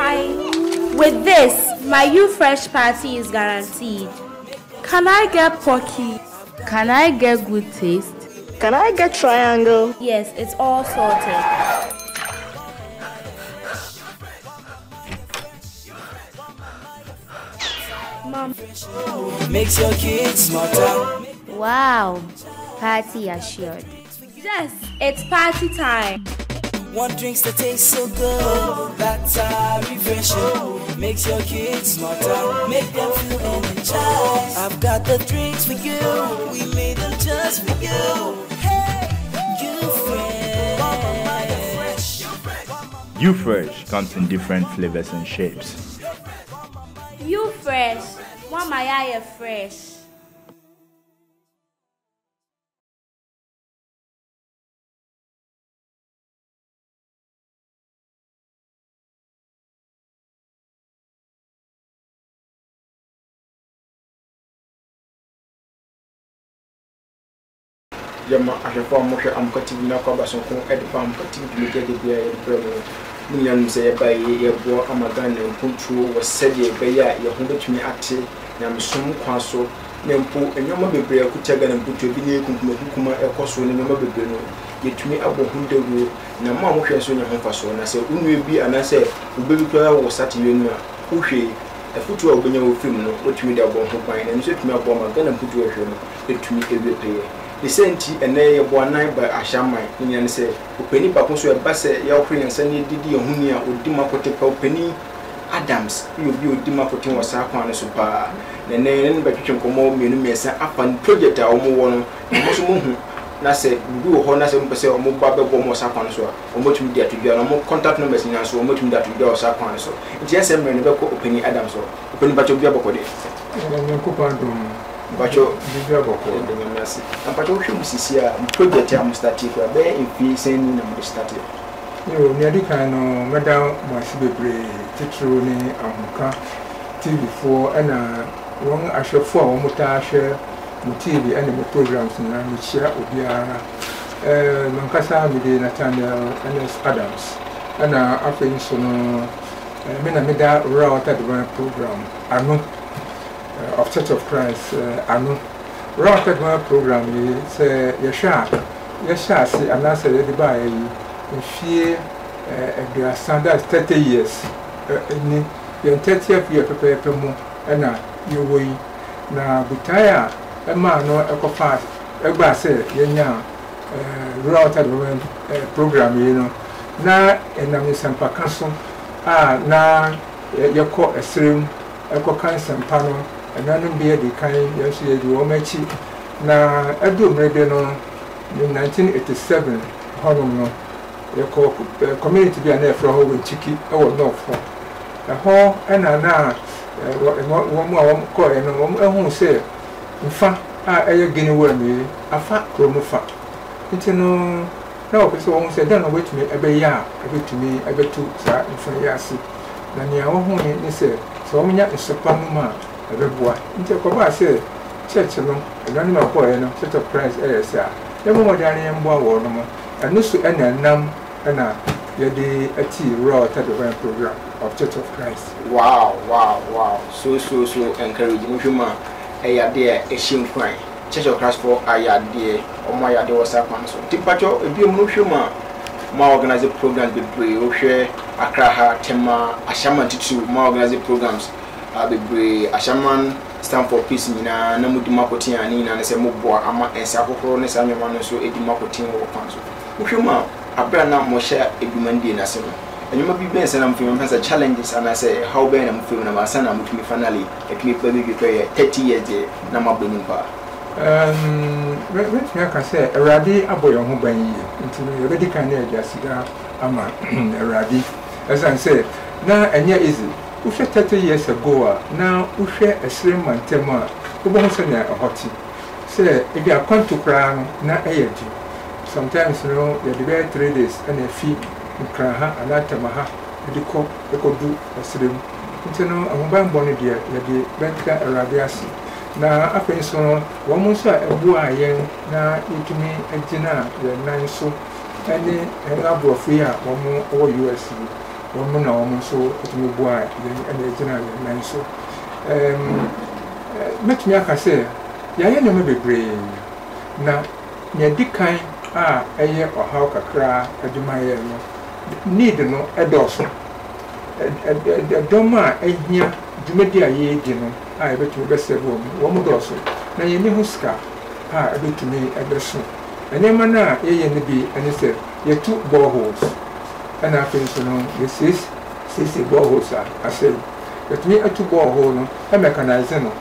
With this, my You Fresh party is guaranteed. Can I get Pocky? Can I get Good Taste? Can I get Triangle? Yes, it's all sorted. Mom. Makes your kids smarter. Wow, party assured. Yes, it's party time. One drinks that taste so good. That's our refreshing. Makes your kids smarter. Make them feel energized. I've got the drinks for you. We made them just for you. Hey, You Fresh. You Fresh comes in different flavors and shapes. You Fresh. Want my eye fresh. Yama ahwefo amhwe amkatibi na kwa basonko edfa amkatibi media de bia ye brebo munyan se ye baye ye bo amagan na mpuntuo wo sede baye ye ho betumi ate na msom kwaso na mpo enyoma bebre akutaga na mpuntuo bi ne kunkumahukuma ekoso ne nyoma bebre no yetumi abo hundewo na ma amhwe so nya ho faso na se unwe bi anase obebi kwa wo satewe no a uhwe afutu a obenya wo film no otumi de abo ho kwan na nso tumi abo amagan na mpuntuo ehwe no etumi ewepeye the senti ene ye boanan ba ahyaman nya ne se openi pa konso e ba se ye okre nsa ne didi ehuni a odima kote pa openi Adams you bi odima kote wo sa kwan so pa ne ne ba twetwe komo mienu mesa afan project a omo wo no mo so mo hu na se bi wo ho na se mo pese omo ba be bo mo sa kwan so omo tumi di atudua no mo contact numbers nya so omo tumi di atudua wo sa kwan so nti ese mre ne be ko openi Adams so openi ba tobia bokode ko pandum Bacho bibia boko de nyamasi ampacho hwem sisi a project am start for be enfi sen na mo start yo ni adikan no meda mo asibebre titro ni amuka TV4 ana won ahwefo a wo muta ahwe mo TV ana mo programs na mo chia obiara mankasa mi de Nathaniel NS Adams ana afei so no me na meda rural water program ano of Church of Christ anu rocket my program is yesha si anasa de ba yi fie the standard 30 years ni the 30th year pepe mu na yewoyi na butaya e ma no ekofa egba se yenya rocket program yi no na enam sempa kaso na yekọ esrem ekokan sempa no ananum be the kind yes ye do omachi na adu mrebe no in 1987 honum no ye ko community bi na efro ho wenchiki e wo north na ho na wo mu a wo ko e no wo ehun se mfa a eye gini wo mi afa kromu fa nti no na wo pese wo se dan no wetumi ebe ya ebetumi ebetu sa mfa ya asi na nia wo hu ni se so wo nya nsopa no ma ebeboa nti ko ba se church no edani ma ko no Church of Christ esa e mo modani mbo awo no mo anu su enanam na ye de ati raw tadovine program of Church of Christ. Wow so encouraging huma eyade e shinkwan Church of Christ for ayade o ma yade wo sa kwan so tipacho ebi mu huma ma organize program be play o hwe Accra ha tema ashama titu ma organize programs bebre ashaman stand for peace nyina na mudi makoti ani na se moboa ama ensa kokoro ne sa nyoma no so edi makoti wo kwan so hwema abra na mo sha edumandi na se no enyoma bi ben se na mfim mpensa challenges and I say how ben na mfim na masa na mutumi finally ekini pa bi 30 years na maboni pa me ka say erade aboyo ho ban yi nti no yebedi kan na adjusida ama erade as I say na enya easy Ushe 30 years ago, now Ushe a slim man tema, who won't send a hotty. Say, if you are come to crown, not a year. Sometimes, you know, you're the very 3 days and a fee in Kraha and Atamaha, the could do a slim. It's no, I'm born bonny dear, you're the Bentka Arabiasi. Now, I think so, one month a boy young, now you to me a dinner, the 9 so, and a number of years, one more USC. wɔn na wɔn nso ɛtumi boa ɛna ɛgyina yɛn nan so mɛtumi aka sɛ yɛayɛ nneɛma bebree na nea di kan a ɛyɛ ɔhaw kakra adwuma yɛ no need no ɛdɔɔso ɛdɔm a ɛhia dwumadi a yɛredi no a yɛbɛtumi bɛsɛ wɔn dɔɔso na yɛn ho sika a ɛbɛtumi ɛbɛso nneɛma no a yɛyɛ no bi ɛne sɛ yɛtu boreholes ɛna afei nso no yɛsiesie boreholes a asɛe yɛtumi atu borehole no ɛmɛkanise no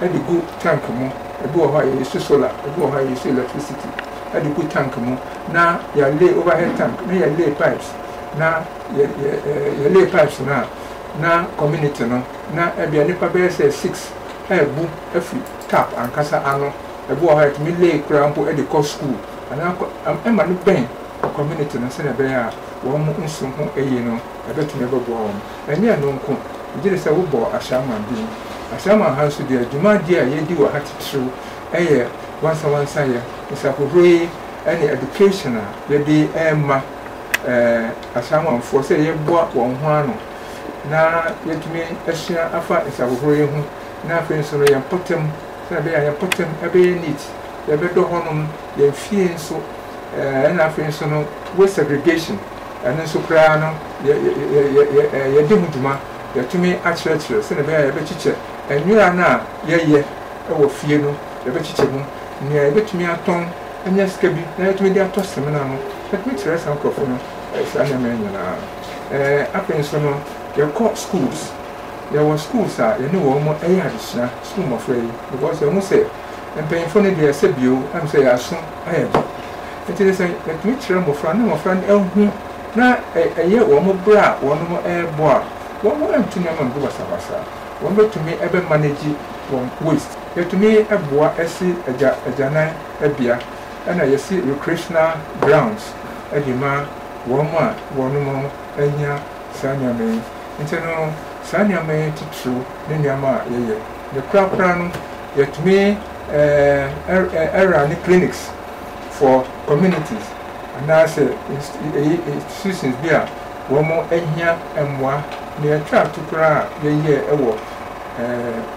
ɛde gu tank mu ebi wɔ hɔ a yɛyɛ solar ebi wɔ hɔ a yɛyɛ electricity ɛde gu tank mu na yɛlay overhead tank na yɛlay pipes na yɛlay pipes na community no na ebia nipa bɛyɛ sɛ 6 ɛɛbu afiri tap ankasa ano ebi wɔ hɔ a yɛtumi lay kura mpo ɛde kɔ school ana ɛma no bɛn community no sɛ na ɛbɛyɛ a wɔn nso ho ɛyie no ɛbɛtumi ɛbɛboa wɔn ɛnyɛ no nko gyere sɛ wobɔ ahyɛama bi ahyɛama ha nso deɛ dwumadie a yɛdi wɔ ha titiriw ɛyɛ wansa yɛ nsahohoro yi ɛne education a yɛde ɛma ahyɛamanfoɔ sɛ yɛboa wɔn ho ano na yɛtumi ahyia afa nsahohoro yi ho na afei nso no yɛn pɔtɛm sɛ ɛbɛyɛ a yɛn pɔtɛm ɛbɛyɛ neat yɛbɛdɔ hɔnom yɛn fie nso ɛna afei nso no waste segregation ɛno nso koraa no yɛde ho dwuma yɛtumi akyerɛkyerɛ sɛ ɛbɛyɛ a yɛbɛkyekyɛ nwura no a yɛyɛ ɛwɔ fie no yɛbɛkyekyɛ mu nea yɛbɛtumi atɔn ɛnyɛ sika bi na yɛtumi de atɔ semina no yɛtumi kyerɛ saa nkurɔfo no saa nneɛma nyinaa afei nso no yɛkɔ schools yɛwɔ schools a yɛne wɔn mo ɛyɛ adesua school mmɔfra yi because yɛn mo sɛ mpanyinfoɔ no deɛ ɛsɛ bio ɛm sɛ yɛaso ayɛ do nti de sɛ yɛtumi kyerɛ mmɔfra ne mmɔfra no ɛho na ɛyɛ wɔn mo berɛ a wɔn mo ɛrebɔ a wɔn mo ɛntu nneɛma no basabasa wɔn bɛtumi ɛbɛmanage wɔn waste yɛtumi ɛboa ɛsi agyanan ɛbea ɛna yɛsi recreational grounds ɛde ma wɔn a wɔn mo ɛnya saa nneɛma yi nti no saa nneɛma yi titiriw ne nneɛma a yɛyɛ ne korakora no yɛtumi ɛra ne clinics for communities anaasɛ institutions bi a wɔn mo ɛhia mmoa na yɛtwa ato koraa a yɛyɛ ɛwɔ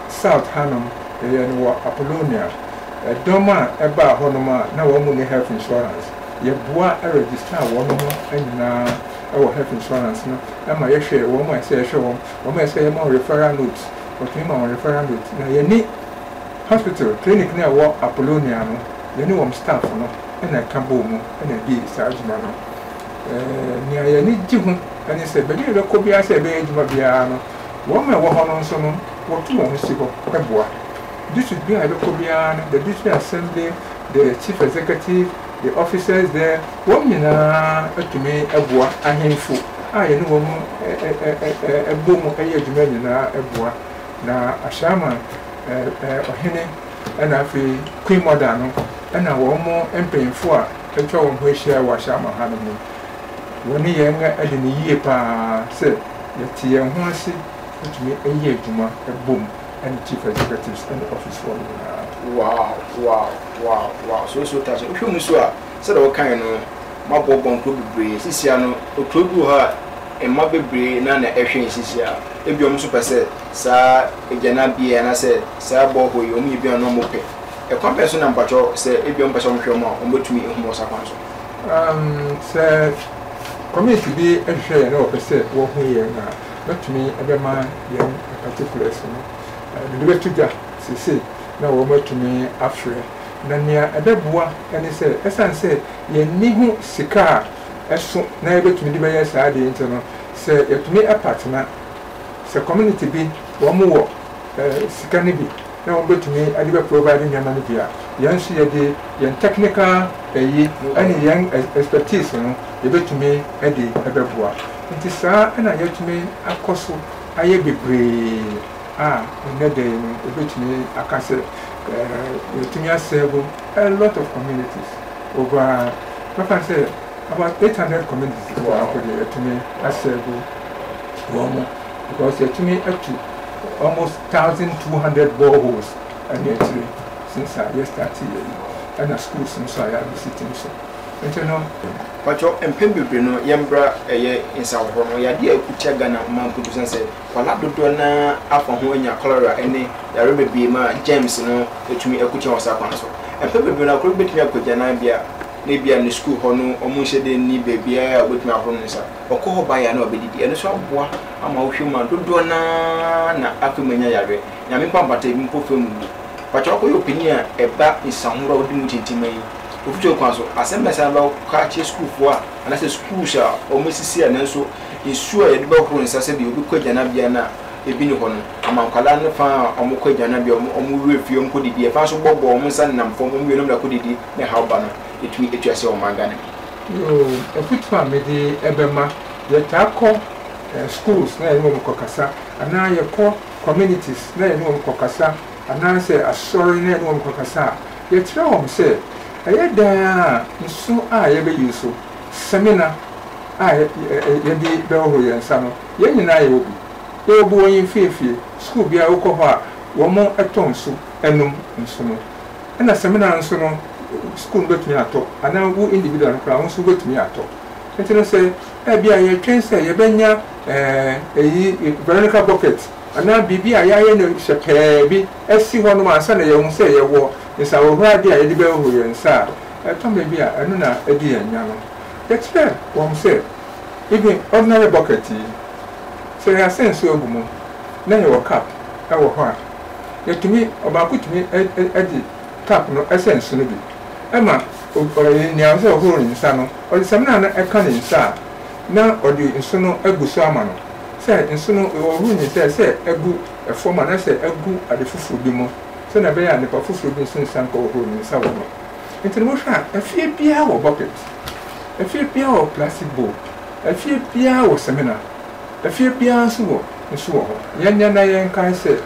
south hanom yɛyɛ no wɔ apollonia ɛdɔm a ɛbaa hɔnom a na wɔn mu ne health insurance yɛboa register wɔn ho nyinaa ɛwɔ health insurance no ɛma yɛhwɛ wɔn a ɛsɛ yɛhwɛ wɔn a ɛsɛ yɛma wɔn referral note wɔtumi ma wɔn referral note na yɛni hospital clinic no ɛwɔ apollonia no yɛni wɔn staff no ɛna ɛka bɔɔ mu ɛna di saa adwuma no nea yɛni gye ho ɛne sɛ baabi a yɛbɛkɔ biara sɛ ɛbɛyɛ adwuma biara no wɔn a ɛwɔ hɔ no nso no wɔto wɔn ho si hɔ ɛboa district bi a yɛbɛkɔ biara no the district assembly the chief executive the officers there wɔn nyinaa atumi ɛboa ahemfo a yɛne wɔn ɛbɔ mu ɛyɛ adwuma nyinaa ɛboa na ahyɛama ɔhene ɛna afei queen mother no ɛna wɔn mo mpanyinfo a atwa wɔn ho ahyia wɔ ahyɛama ha no mu wɔne yɛn ɛde ne yie paa sɛ yɛte yɛn ho ase atumi ɛyɛ adwuma ɛbɔ mu ɛne chief executives ɛne office for nyinaa. Wow. So touch. Ohwɛ mu so a sɛ dɛ wɔkan no mabɔ nkuro bebree sisia no okuro bi wɔ hɔ a mma bebree na ɛhwɛ sisia ebi ɔmo so pɛ sɛ saa egyana bia na sɛ saa bɔ hɔ yi ɔmo yɛ bi a na ɔmo pɛ ɛkwan pɛ so na mpatwɔ sɛ ebi ɔmo pɛ sɛ ɔmo hwɛ ɔmo a ɔmo betumi ehu wɔ sa kwan so. Sɛ community bi ɛhwɛ yɛn na wɔpɛ sɛ wɔho yɛn na bɛtumi ɛbɛma yɛn particulars no de bɛto gya sese na wɔn atumi afrɛ na nea ɛbɛboa ɛne sɛ ɛsan sɛ yɛnni ho sika a ɛso na yɛbɛtumi de bɛyɛ saa adeɛ nti no sɛ yɛtumi ɛpatena sɛ community bi wɔn wɔ sika no bi na wɔn bɛtumi ade bɛprovide nneɛma no bi a yɛn nso yɛde yɛn technical ɛyi ɛne yɛn expertise no yɛbɛtumi ɛde ɛbɛboa nti saa ɛna yɛtumi akɔ so ayɛ bebree a ɛnɛ dɛ no yɛbɛtumi aka sɛ yɛtumi asɛbo a lot of communities over mɛfa sɛ about 800 communities wɔ akɔde yɛtumi asɛbo wɔn mo because yɛtumi atu almost 1,200 boreholes and yet since I started and the schools and so I have visiting so nti no pacho empembebre no yembra eye insawho no yade akutia Ghana man kudu sense kwala dodo na afa ho anya cholera ene yare bebie ma James no etumi akutia wasa kwan so empembebre na kro betumi akogya na bia na bia no school ho no omo hyede ni bebia betumi ahoro nsa okọ ba ya na obedidi ene so aboa ama wo hwema dodo na afemanya yare nyame pambata bi mpofem pacho ko yo pinia eba insahoro odi mu tintima yi ofujo kwan so asembesa ba ka che school fo a ana se school sha o mesisi ana so isu a yede ba horo nsa se bi obi kwagya na bia na ebi ni ho no amankwala no fa omo kwagya na bia omo refie omo kodidi e fa so gbogbo omo nsa nam fo omo wie no mra kodidi na ha ba no etumi etuase o manga ne yo efutu me di ebema ye tako schools na eno mo kasa ana ye ko communities na eno mo kasa ana se asori na eno mo kasa ye tira o se ayeda nso a ye be yuso seminar a ye di be ho ye nsa no ye nyina ye obi ye obi won fiefie school bia wo ko ho a wo mo eton so enum nso no na seminar nso no school betumi ato ana wo individual kra won so betumi ato nti no se e bia ye twen se ye benya eyi Veronica bucket ana bibia ya ye no hyepe bi esi ho no ansa na ye hu se ye wo nsa wo hwa dia ye di be ho ye nsa eton be bia enu na edi anya no yetre wo se even ordinary bucket se ya sense ogumo na ye wo cup e wo ho a yetumi obakutumi edi tap no essence no bi ema ni awse ohoro nsa no odi samna na eka ni nsa na odi nso no aguso ama no se nso no ohoro ni se egu efoma na se egu ade fufu bi mo se na be ya ne pa fufu bi nsa nka ohoro ni nsa wo no entini mo hwa afie bia wo bucket afie bia wo plastic bowl afie bia wo seminar afie bia nso wo ho yanya na yen kan se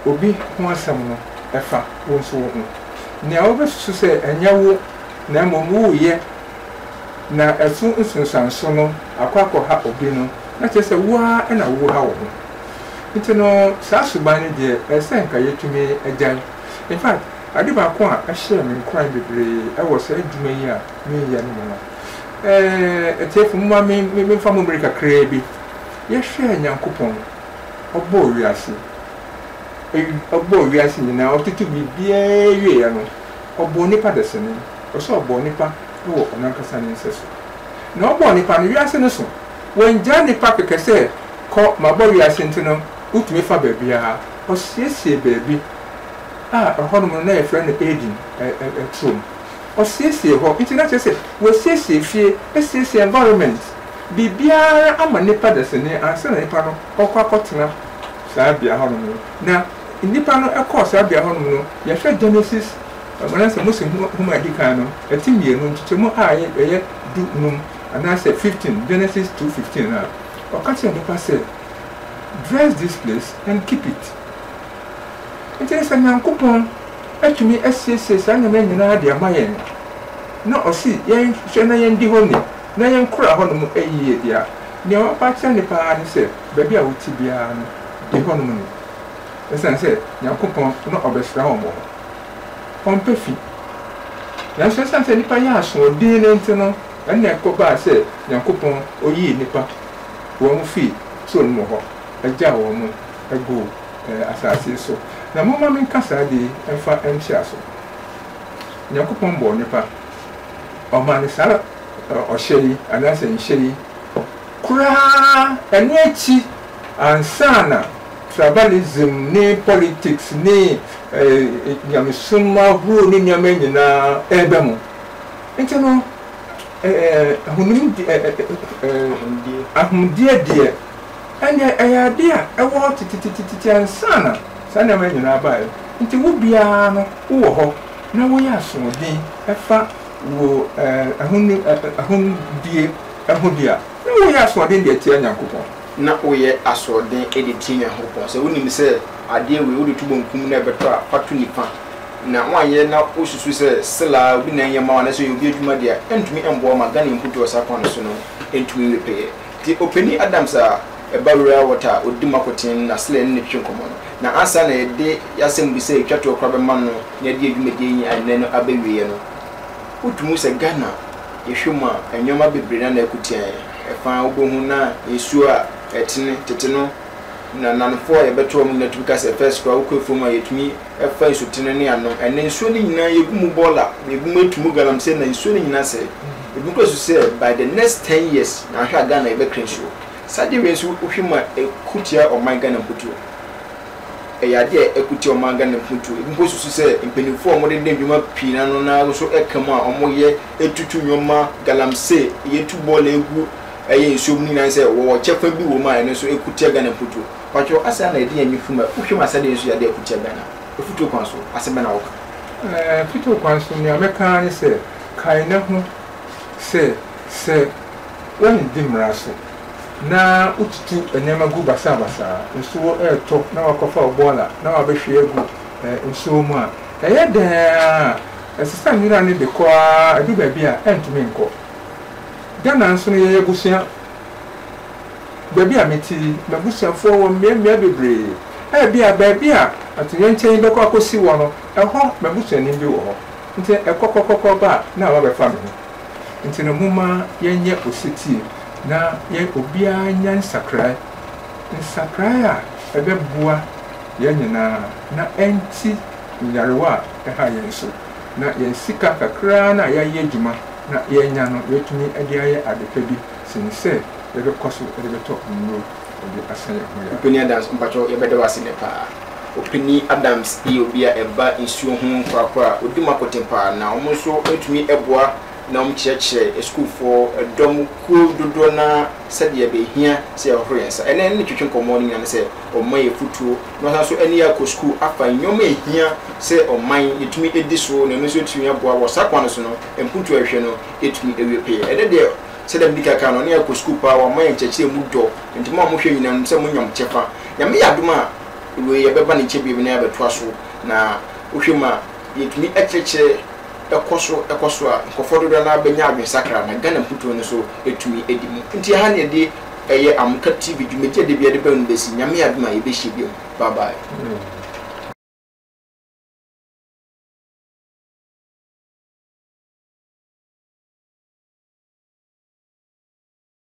obi ho asam no efa wo nso wo ne obesu se enyawo na momu ye na esu nsunsanso no akwakọ ha obi no na chese wa na wo ha wo nti no sa suban de esenka yetumi agyan in fact adiba ko a ehye me nkran bebre e wo se adwuma yi a me ye no no etefu mma me fa mo America kra bi ye hwe nyankopon obo wiase obo wiase ni na otutu bibia wie ya no obo nipa desene oso obo nipa wo onankasa ni nseso na obo nipa no wiase no so wonja nipa kekese ko mabo wiase ntino utumi fa babia osiesie baby hono na e friend Edin trum osiesie ho ntina chese wo siesie fie esiesie environment bibia ama nipa desene ansa na nipa no okwa saa bia hono na nipa no ekọ saa bia hono no ye hwe Genesis manase musi huma dika no etimie no ntchemu a ye du num anase 15 Genesis 2:15 na okati nipa say dress this place and keep it interesa nyankopon atumi asiesie saa nyama nyina de amayen na osi yen hwe na yen di honi na yen kura hono mu ayiye dia ne opacha nipa ni se baby a wuti bia no di hono mu esan se nyankopon no obesra ho mo pompefi ya so san se nipa ya so din ne ntino enne ekoba se nyankopon oyi nipa wo mu fi so no ho agya wo mu ego asase so na mo ma men kasa di emfa emhia so nyankopon bo nipa o ma ni sara o sheri anase nheri kura enu echi ansana tribalism ni politics ni nyamsuma huru ni nyamenyi na ebemu ntino hunum ahumdie die anya ayade a ewo titititi ansana sana menyi na abae nti wo bia no wo ho na wo ya asodin efa wo ahumdie ahodia wo ya asodin de tia nyankopon na oye asodin editing nyankopon se wonim se ade we wo de tubo nkum na beto a fatu nipa na wanye na osusu se sela obi na yema na so yobi adwuma de entumi embo ma Ghana imputo osakwan so no entumi repeye ti openi Adams a ebarura water odimakotin na sela ne twinkomo na asa na de yasem bi se twato okra be man no na de adwuma de yin an no abewie no utumu se Ghana yehwema enyoma bebre na ekutia efa obohu na esu a etene teteno na nanfo ya beto mu na tubika se first kwa ukofo ma yetumi efa esu tene ne ano ene nsuo ni nyina yegumu bola yegumu etumu galamse na nsuo ni nyina se ebuko so say by the next 10 years na hwa Ghana ebe krensuo sade wensu uhwema ekutia o man Ghana putu eyade ekutia o man Ghana putu ebuko so say empenifo o mode ndwuma pina no na so ekama o moye etutu nyoma galamse yetu bola egu eye nsuo ni nyina se wo chefa bi wo ma ene so ekutia Ghana putu pacho asa na edi anyi fuma uhwema sade nsu yade ekutia Ghana efutu kwanso asema na woka futu kwanso ni ameka ni se kai na ho se when dimraso na ututu enema gu basa nsuo eto na wakofa obola na wabehwe egu nsuo mu a eyeda esisa nira ne de kwa adu ba bia entumi nko Ghana nso ne yegusia ba bia meti magusiafo wo mmea bebre bia ba bia atuyenchen be kwa kosi wo no eho magusiani bi wo ho nti ekokokoko ba na wa be fa me nti no muma yenye ositi na ye obia nya nsakrai a ebebua yenyina na enti nyarewa eha yenso na yensika kakra na ya yedwuma na yenya no yetumi ade aye adepa bi sinse yebe koso ede to nro ode asanye hoya Opini Adams mpacho yebede wasine pa Opini Adams obia eba nsuo ho kwa odi makotempa na omonso etumi eboa na omchiache school for dom ku dodo na sade be hia se ohrensa ene ne twetwe komo ni na se omaye futuo no so ene ya ko school afa nyoma hia se oman yetumi edi so na no so etumi aboa wo sakwa no so no emputu ahwe no etumi ewe pe ede de se dem dikaka no ne ya ko school pa wo man cheche mu do ntimo mo hwe nyina se mo nyam chefa ya me yadoma we ye beba ne chebi bi na ya beto aso na ohwema yetumi echeche ekoso a kofodo na benya adwensakra na Ghana puto no so etumi edimu nti ha ne de eye amka TV dwumeje de bia de ba no besi nyame aduma ye be hye bi bye bye